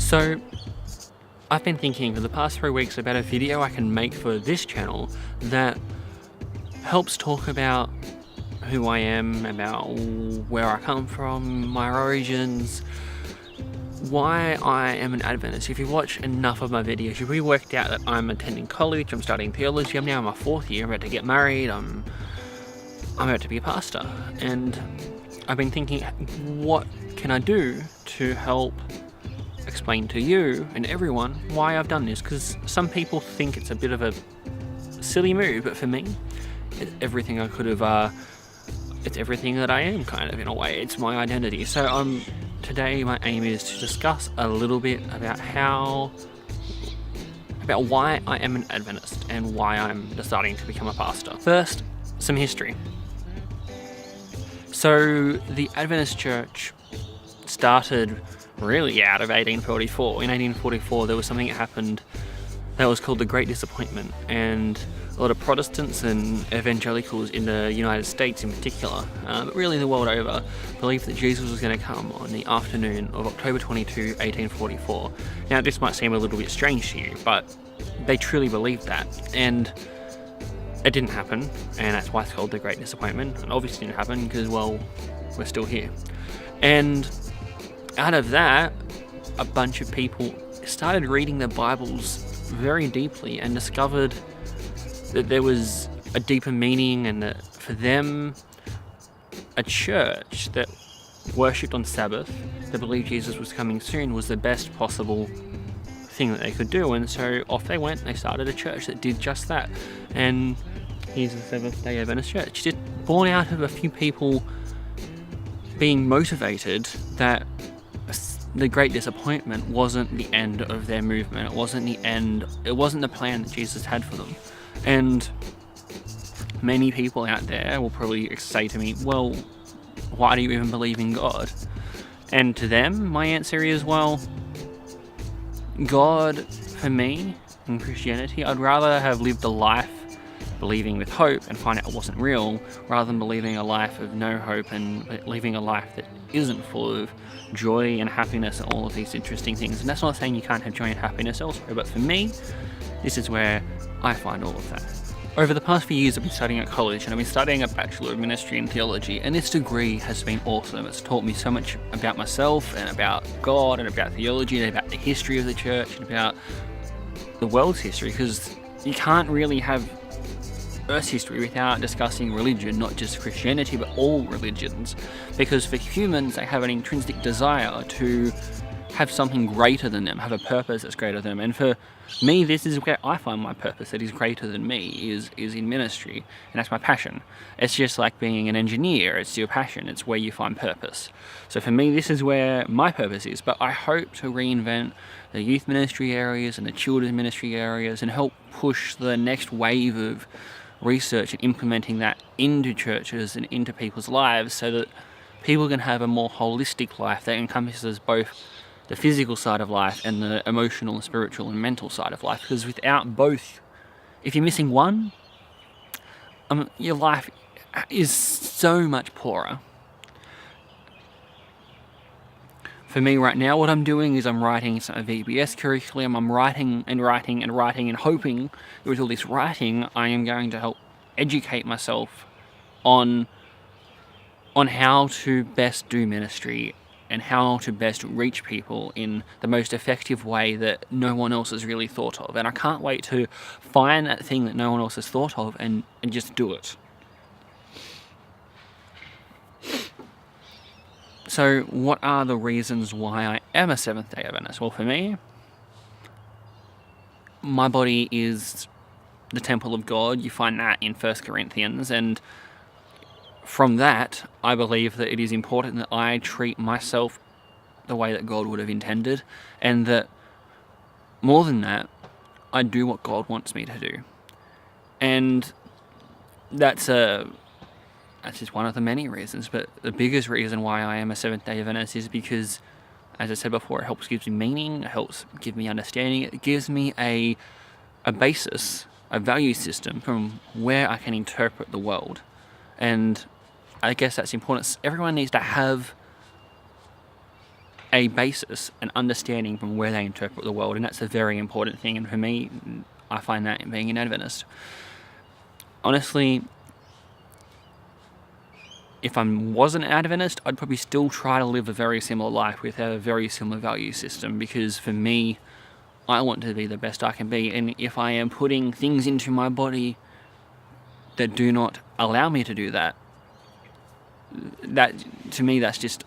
So, I've been thinking for the past 3 weeks about a video I can make for this channel that helps talk about who I am, about where I come from, my origins, why I am an Adventist. If you watch enough of my videos, you've probably worked out that I'm attending college, I'm studying theology, I'm now in my 4th year, I'm about to get married, I'm about to be a pastor. And I've been thinking, what can I do to help explain to you and everyone why I've done this? Because some people think it's a bit of a silly move, but for me, it's everything I could have, it's everything that I am, kind of, in a way. It's my identity. So today my aim is to discuss a little bit about why I am an Adventist and why I'm deciding to become a pastor. First, some history. So the Adventist Church started really out of 1844. In 1844 there was something that happened that was called the Great Disappointment, and a lot of Protestants and evangelicals in the United States in particular, but really the world over, believed that Jesus was going to come on the afternoon of October 22, 1844. Now this might seem a little bit strange to you, but they truly believed that, and it didn't happen, and that's why it's called the Great Disappointment. It obviously didn't happen because, well, we're still here. And out of that, a bunch of people started reading their Bibles very deeply and discovered that there was a deeper meaning, and that for them, a church that worshipped on Sabbath, that believed Jesus was coming soon, was the best possible thing that they could do. And so off they went, they started a church that did just that. And here's the Seventh-day Adventist Church, just born out of a few people being motivated that the Great Disappointment wasn't the end of their movement. It wasn't the end. It wasn't the plan that Jesus had for them. And many people out there will probably say to me, well, why do you even believe in God? And to them, my answer is, well, God, for me, in Christianity, I'd rather have lived a life believing with hope and find out it wasn't real, rather than believing a life of no hope and living a life that isn't full of joy and happiness and all of these interesting things. And that's not saying you can't have joy and happiness elsewhere, but for me, this is where I find all of that. Over the past few years, I've been studying at college, and I've been studying a Bachelor of Ministry in Theology, and this degree has been awesome. It's taught me so much about myself and about God and about theology and about the history of the church and about the world's history, because you can't really have Earth's history without discussing religion, not just Christianity, but all religions. Because for humans, they have an intrinsic desire to have something greater than them, have a purpose that's greater than them. And for me, this is where I find my purpose that is greater than me, is in ministry. And that's my passion. It's just like being an engineer. It's your passion. It's where you find purpose. So for me, this is where my purpose is. But I hope to reinvent the youth ministry areas and the children's ministry areas and help push the next wave of research and implementing that into churches and into people's lives, so that people can have a more holistic life that encompasses both the physical side of life and the emotional and spiritual and mental side of life. Because without both, if you're missing one, your life is so much poorer. For me right now, what I'm doing is I'm writing a VBS curriculum. I'm writing and hoping with all this writing, I am going to help educate myself on how to best do ministry and how to best reach people in the most effective way that no one else has really thought of. And I can't wait to find that thing that no one else has thought of and just do it. So what are the reasons why I am a Seventh-day Adventist? Well, for me, my body is the temple of God. You find that in 1 Corinthians. And from that, I believe that it is important that I treat myself the way that God would have intended. And that, more than that, I do what God wants me to do. And that's just one of the many reasons, but the biggest reason why I am a Seventh-day Adventist is because, as I said before, it helps give me meaning, it helps give me understanding, it gives me a basis, a value system from where I can interpret the world. And I guess that's important. Everyone needs to have a basis, an understanding from where they interpret the world, and that's a very important thing. And for me, I find that in being an Adventist. Honestly, if I wasn't an Adventist, I'd probably still try to live a very similar life with a very similar value system, because for me, I want to be the best I can be, and if I am putting things into my body that do not allow me to do that, that to me, that's just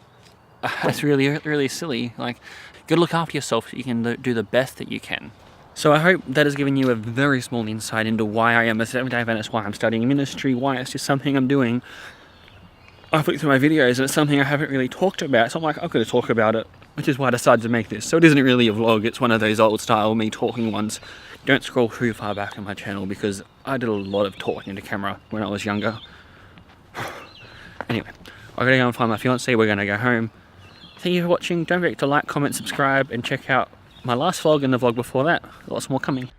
that's really, really silly. Like, you gotta look after yourself so you can do the best that you can. So I hope that has given you a very small insight into why I am a Seventh-day Adventist, why I'm studying ministry, why it's just something I'm doing. I've looked through my videos and it's something I haven't really talked about, so I'm like, I've got to talk about it, which is why I decided to make this. So it isn't really a vlog, it's one of those old style me talking ones. Don't scroll too far back on my channel because I did a lot of talking into camera when I was younger. Anyway, I gotta go and find my fiance, we're gonna go home. Thank you for watching, don't forget to like, comment, subscribe, and check out my last vlog and the vlog before that. Lots more coming.